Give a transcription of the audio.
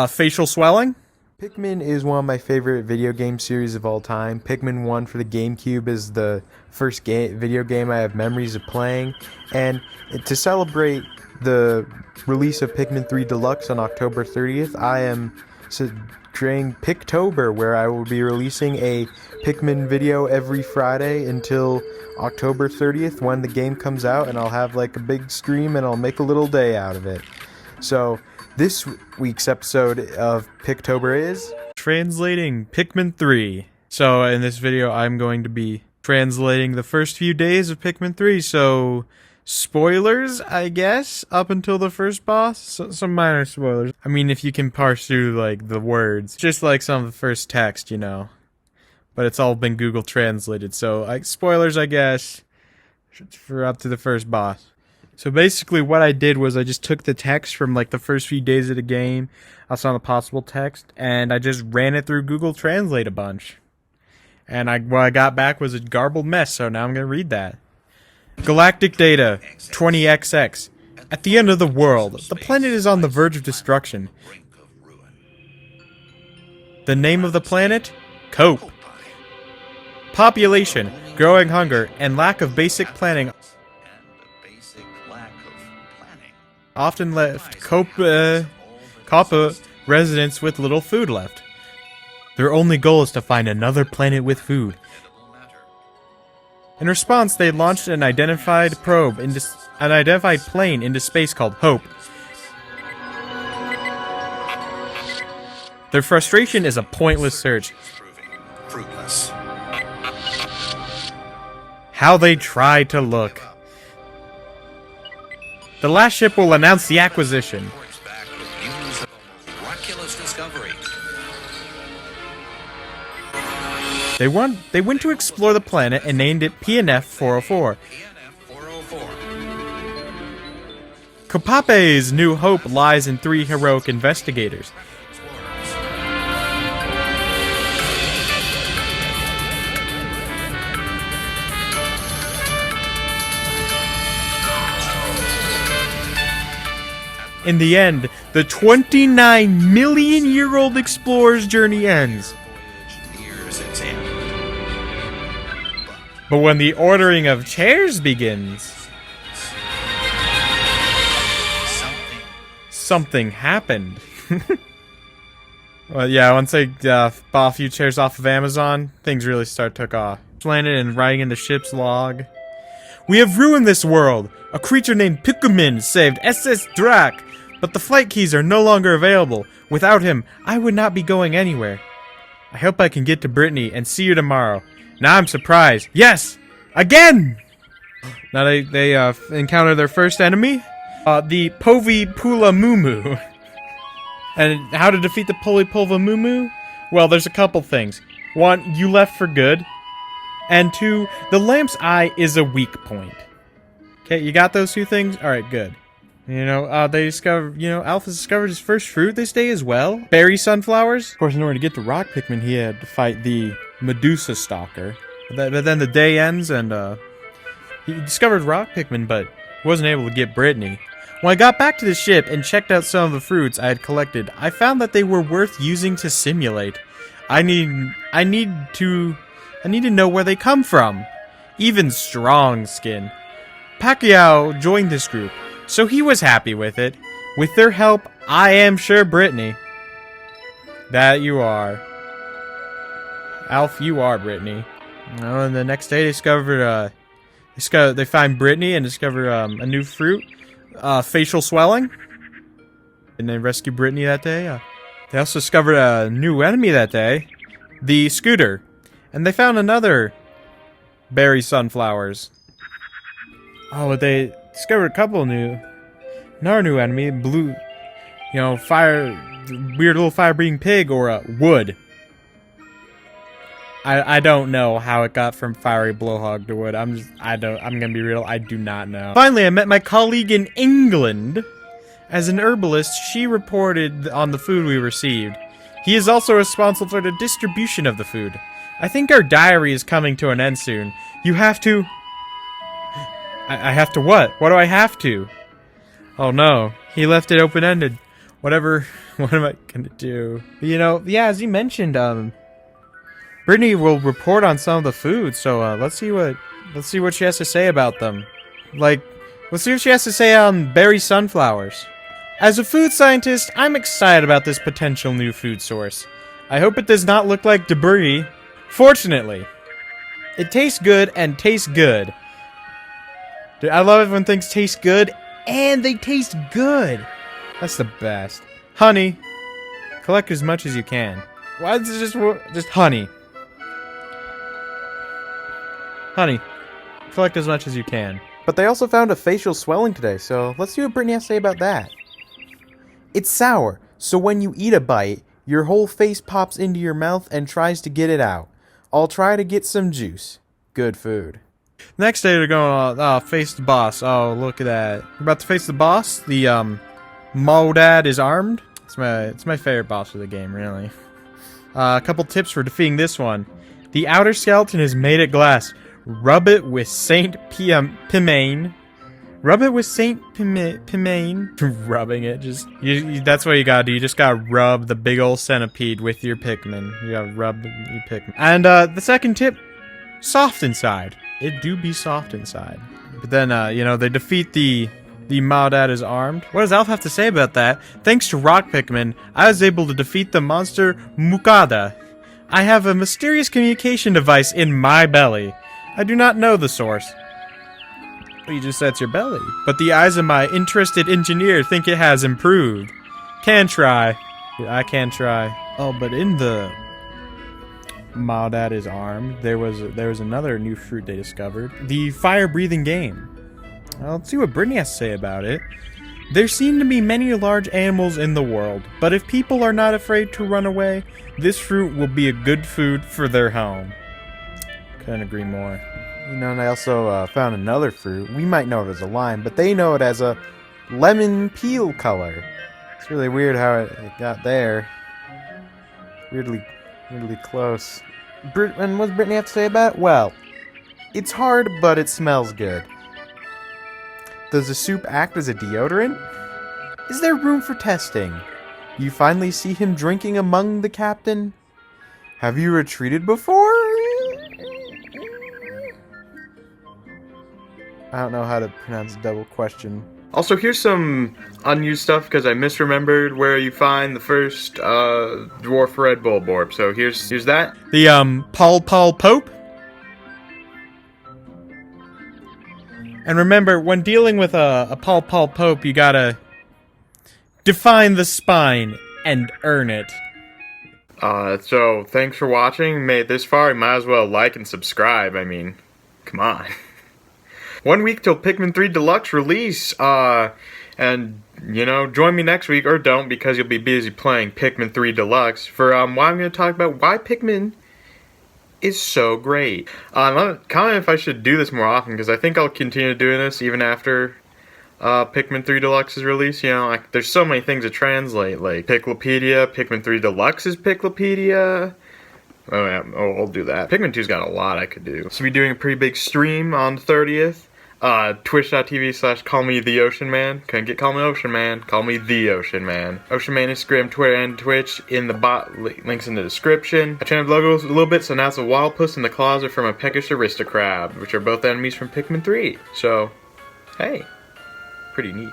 Facial swelling? Pikmin is one of my favorite video game series of all time. Pikmin 1 for the GameCube is the first video game I have memories of playing. And to celebrate the release of Pikmin 3 Deluxe on October 30th, I am creating Piktober, where I will be releasing a Pikmin video every Friday until October 30th when the game comes out, and I'll have like a big stream and I'll make a little day out of it. So this week's episode of Piktober is translating Pikmin 3. So in this video I'm going to be translating the first few days of Pikmin 3, so spoilers, I guess, up until the first boss. Some minor spoilers. I mean, if you can parse through like the words, just like some of the first text, you know. But it's all been Google translated, so like spoilers, I guess, for up to the first boss. So basically what I did was I just took the text from like the first few days of the game, I saw the possible text, and I just ran it through Google Translate a bunch. And what I got back was a garbled mess, so now I'm going to read that. Galactic data, 20XX. At the end of the world, the planet is on the verge of destruction. The name of the planet? Cope. Population, growing hunger, and lack of basic planning often left Copa residents with little food left. Their only goal is to find another planet with food. In response, they launched an identified plane into space called Hope. Their frustration is a pointless search. How they try to look. The last ship will announce the acquisition. They went to explore the planet and named it PNF 404. Copape's new hope lies in 3 heroic investigators. In the end, the 29-million-year-old explorer's journey ends. But when the ordering of chairs begins, something happened. Well, yeah, once I bought a few chairs off of Amazon, things really took off. Planet and writing in the ship's log. We have ruined this world. A creature named Pikmin saved SS Drac, but the flight keys are no longer available. Without him, I would not be going anywhere. I hope I can get to Brittany and see you tomorrow. Now I'm surprised. Yes! Again! Now they encounter their first enemy. The Povipulamumu. And how to defeat the Povipulamumu? Well, there's a couple things. 1, you left for good. And 2, the lamp's eye is a weak point. Okay, you got those 2 things? Alright, good. You know, they discover, Alpha discovered his first fruit this day as well. Berry sunflowers. Of course, in order to get to Rock Pikmin, he had to fight the Medusa Stalker. But then the day ends, and he discovered Rock Pikmin, but wasn't able to get Brittany. When I got back to the ship and checked out some of the fruits I had collected, I found that they were worth using to simulate. I need to know where they come from. Even Strong Skin. Pacquiao joined this group, so he was happy with it. With their help, I am sure Brittany. That you are. Alf, you are Brittany. Oh, and the next day they they find Brittany and discover a new fruit, facial swelling, and they rescue Brittany that day. They also discovered a new enemy that day, the Scooter, and they found another berry sunflowers. Oh, but they discovered a couple another new enemy, blue, weird little fire-breathing pig, or wood. I don't know how it got from fiery blowhog to wood. I'm gonna be real, I do not know. Finally, I met my colleague in England. As an herbalist, she reported on the food we received. He is also responsible for the distribution of the food. I think our diary is coming to an end soon. You have to... I have to what? What do I have to? Oh no, he left it open-ended. Whatever. What am I gonna do? You know, yeah, as you mentioned, Brittany will report on some of the food, so let's see what she has to say about them. Like, let's see what she has to say on berry sunflowers. As a food scientist, I'm excited about this potential new food source. I hope it does not look like debris. Fortunately, it tastes good and tastes good. Dude, I love it when things taste good and they taste good. That's the best. Honey. Collect as much as you can. Why is it just honey? Honey. Collect as much as you can. But they also found a facial swelling today, so let's see what Brittany has to say about that. It's sour, so when you eat a bite, your whole face pops into your mouth and tries to get it out. I'll try to get some juice. Good food. Next day, they're going face the boss. Oh, look at that. We're about to face the boss. The, Modad is armed. It's my favorite boss of the game, really. A couple tips for defeating this one. The outer skeleton is made of glass. Rub it with Saint Pimane. Rub it with Saint Pimane. Rubbing it, that's what you gotta do. You just gotta rub the big old centipede with your Pikmin. You gotta rub your Pikmin. And the second tip, soft inside. It do be soft inside. But then, you know, they defeat the Maudad is armed. What does Alf have to say about that? Thanks to Rock Pikmin, I was able to defeat the monster Mukada. I have a mysterious communication device in my belly. I do not know the source. You just said it's your belly. But the eyes of my interested engineer think it has improved. Can try. Yeah, I can try. Oh, but in the Maudad is armed, there was another new fruit they discovered. The fire-breathing game. Well, let's see what Brittany has to say about it. There seem to be many large animals in the world, but if people are not afraid to run away, this fruit will be a good food for their home. Couldn't agree more. You know, and I also found another fruit. We might know it as a lime, but they know it as a lemon peel color. It's really weird how it got there. Weirdly close. And what does Brittany have to say about it? Well, it's hard, but it smells good. Does the soup act as a deodorant? Is there room for testing? You finally see him drinking among the captain? Have you retreated before? I don't know how to pronounce double question. Also, here's some unused stuff because I misremembered where you find the first dwarf Red Bull Borb. So here's that. The Paul Pope. And remember, when dealing with a Paul Pope, you gotta define the spine and earn it. So thanks for watching. Made it this far, you might as well like and subscribe. I mean, come on. 1 week till Pikmin 3 Deluxe release. And, you know, join me next week, or don't, because you'll be busy playing Pikmin 3 Deluxe, for why I'm going to talk about why Pikmin is so great. Comment if I should do this more often, because I think I'll continue doing this even after Pikmin 3 Deluxe is released. You know, like, there's so many things to translate, like Piklopedia, Pikmin 3 Deluxe is Piklopedia. Oh yeah, I'll do that. Pikmin 2's got a lot I could do. So we'll be doing a pretty big stream on the 30th. Twitch.tv/callmetheoceanman. Couldn't get Call Me Ocean Man. Call me the Ocean Man. Ocean Man, Instagram, Twitter, and Twitch in the links in the description. I changed the logo a little bit, so now it's a wild puss in the closet from a peckish aristocrab, which are both enemies from Pikmin 3. So, hey, pretty neat.